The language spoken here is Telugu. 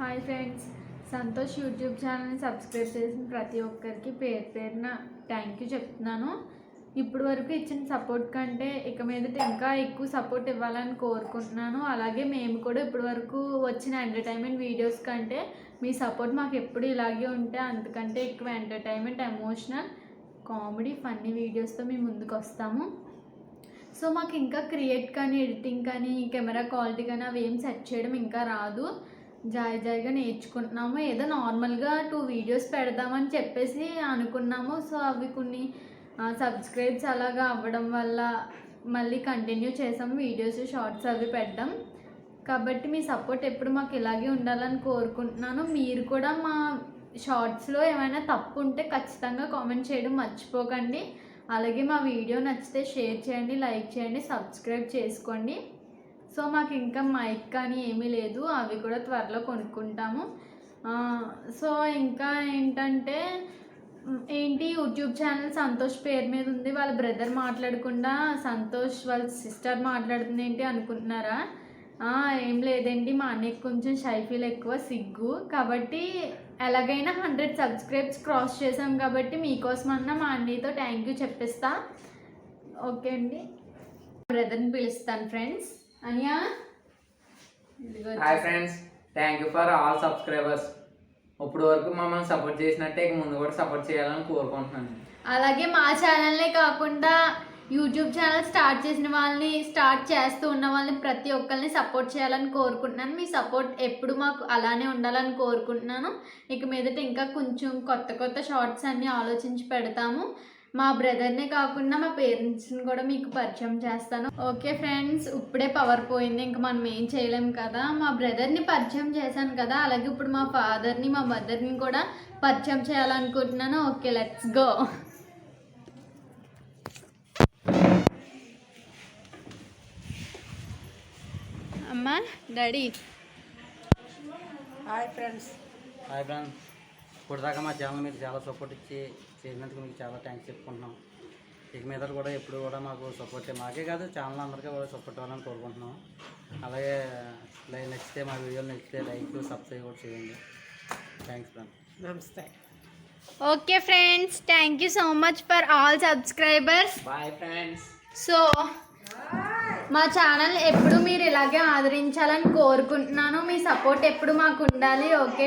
హాయ్ ఫ్రెండ్స్, సంతోష్ యూట్యూబ్ ఛానల్ని సబ్స్క్రైబ్ చేసిన ప్రతి ఒక్కరికి పేరు పేరున థ్యాంక్ యూ చెప్తున్నాను. ఇప్పుడు వరకు ఇచ్చిన సపోర్ట్ కంటే ఇక మీదట ఇంకా ఎక్కువ సపోర్ట్ ఇవ్వాలని కోరుకుంటున్నాను. అలాగే మేము కూడా ఇప్పటి వరకు వచ్చిన ఎంటర్టైన్మెంట్ వీడియోస్ కంటే మీ సపోర్ట్ మాకు ఎప్పుడు ఇలాగే ఉంటే అంతకంటే ఎక్కువ ఎంటర్టైన్మెంట్, ఎమోషనల్, కామెడీ, ఫన్నీ వీడియోస్తో మేము ముందుకు వస్తాము. సో మాకు ఇంకా క్రియేట్ కానీ, ఎడిటింగ్ కానీ, కెమెరా క్వాలిటీ కానీ అవి ఏం సెట్ చేయడం ఇంకా రాదు. జాయిగా నేర్చుకుంటున్నాము. ఏదో నార్మల్గా 2 వీడియోస్ పెడదామని చెప్పేసి అనుకున్నాము. సో అవి కొన్ని సబ్స్క్రైబ్స్ అలాగా అవ్వడం వల్ల మళ్ళీ కంటిన్యూ చేసాము వీడియోస్, షార్ట్స్ అవి పెట్టడం. కాబట్టి మీ సపోర్ట్ ఎప్పుడు మాకు ఇలాగే ఉండాలని కోరుకుంటున్నాను. మీరు కూడా మా షార్ట్స్లో ఏమైనా తప్పు ఉంటే ఖచ్చితంగా కామెంట్ చేయడం మర్చిపోకండి. అలాగే మా వీడియో నచ్చితే షేర్ చేయండి, లైక్ చేయండి, సబ్స్క్రైబ్ చేసుకోండి. సో మాకు ఇంకా మైక్ కానీ ఏమీ లేదు, అవి కూడా త్వరలో కొనుక్కుంటాము. సో ఇంకా ఏంటంటే యూట్యూబ్ ఛానల్ సంతోష్ పేరు మీద ఉంది, వాళ్ళ బ్రదర్ మాట్లాడకుండా సంతోష్ వాళ్ళ సిస్టర్ మాట్లాడుతుంది ఏంటి అనుకుంటున్నారా? ఏం లేదండి, మా అన్నయ్యకి కొంచెం షై ఫీల్ ఎక్కువ, సిగ్గు. కాబట్టి ఎలాగైనా 100 సబ్స్క్రైబ్స్ క్రాస్ చేసాం కాబట్టి మీకోసమన్నా మా అన్నయ్యతో థ్యాంక్ యూ చెప్పిస్తా. ఓకే అండి, బ్రదర్ని పిలుస్తాను. ఫ్రెండ్స్, అనియా, hi friends, thank you for all subscribers. ఇప్పుడు వరకు మమ్మల్ని సపోర్ట్ చేసినట్టే ముందు కూడా సపోర్ట్ చేయాలని కోరుకుంటున్నాను. అలాగే మా ఛానల్నే కాకుండా యూట్యూబ్ ఛానల్ స్టార్ట్ చేసిన వాళ్ళని, స్టార్ట్ చేస్తూ ఉన్న వాళ్ళని ప్రతి ఒక్కరిని సపోర్ట్ చేయాలని కోరుకుంటున్నాను. మీ సపోర్ట్ ఎప్పుడు మాకు అలానే ఉండాలని కోరుకుంటున్నాను. ఇక మీదట ఇంకా కొంచెం కొత్త షార్ట్స్ అన్నీ ఆలోచించి పెడతాము. మా బ్రదర్నే కాకుండా మా పేరెంట్స్ని కూడా మీకు పరిచయం చేస్తాను. ఓకే ఫ్రెండ్స్, ఇప్పుడే పవర్ పోయింది, ఇంకా మనం ఏం చేయలేము కదా. మా బ్రదర్ని పరిచయం చేశాను కదా, అలాగే ఇప్పుడు మా ఫాదర్ని, మా మదర్ని కూడా పరిచయం చేయాలనుకుంటున్నాను. Okay, let's go. అమ్మా, డాడీ. Hi friends. ఇప్పుడు దాకా మా ఛానల్ మీరు చాలా సపోర్ట్ చేసినందుకు మీకు చాలా థ్యాంక్స్ చెప్పుకుంటున్నాం. ఇక మీద కూడా ఎప్పుడు కూడా మాకు సపోర్ట్, మాకే కాదు ఛానల్ అందరికీ కూడా సపోర్ట్ అవ్వాలని కోరుకుంటున్నాం. అలాగే నచ్చితే మా వీడియోలు నచ్చితే లైక్, సబ్స్క్రైబ్ కూడా చేయండి. Thanks friends. నమస్తే. Okay friends, thank you so much for all subscribers. Bye friends. So మా ఛానల్ ఎప్పుడు మీరు ఇలాగే ఆదరించాలని కోరుకుంటున్నాను. మీ సపోర్ట్ ఎప్పుడు మాకు ఉండాలి. ఓకే,